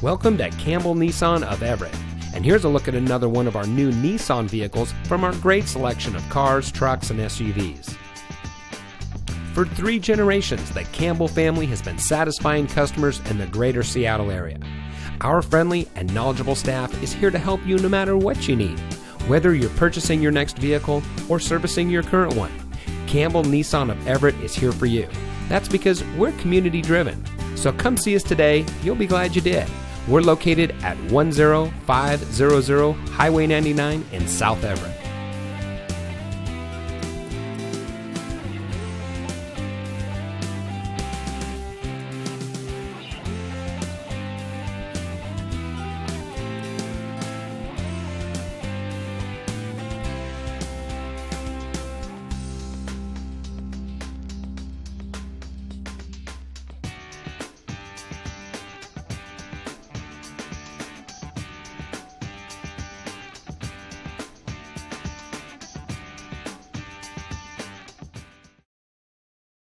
Welcome to Campbell Nissan of Everett. And here's a look at another one of our new Nissan vehicles from our great selection of cars, trucks, and SUVs. For 3 generations, the Campbell family has been satisfying customers in the greater Seattle area. Our friendly and knowledgeable staff is here to help you no matter what you need. Whether you're purchasing your next vehicle or servicing your current one, Campbell Nissan of Everett is here for you. That's because we're community driven. So come see us today. You'll be glad you did. We're located at 10500 Highway 99 in South Everett.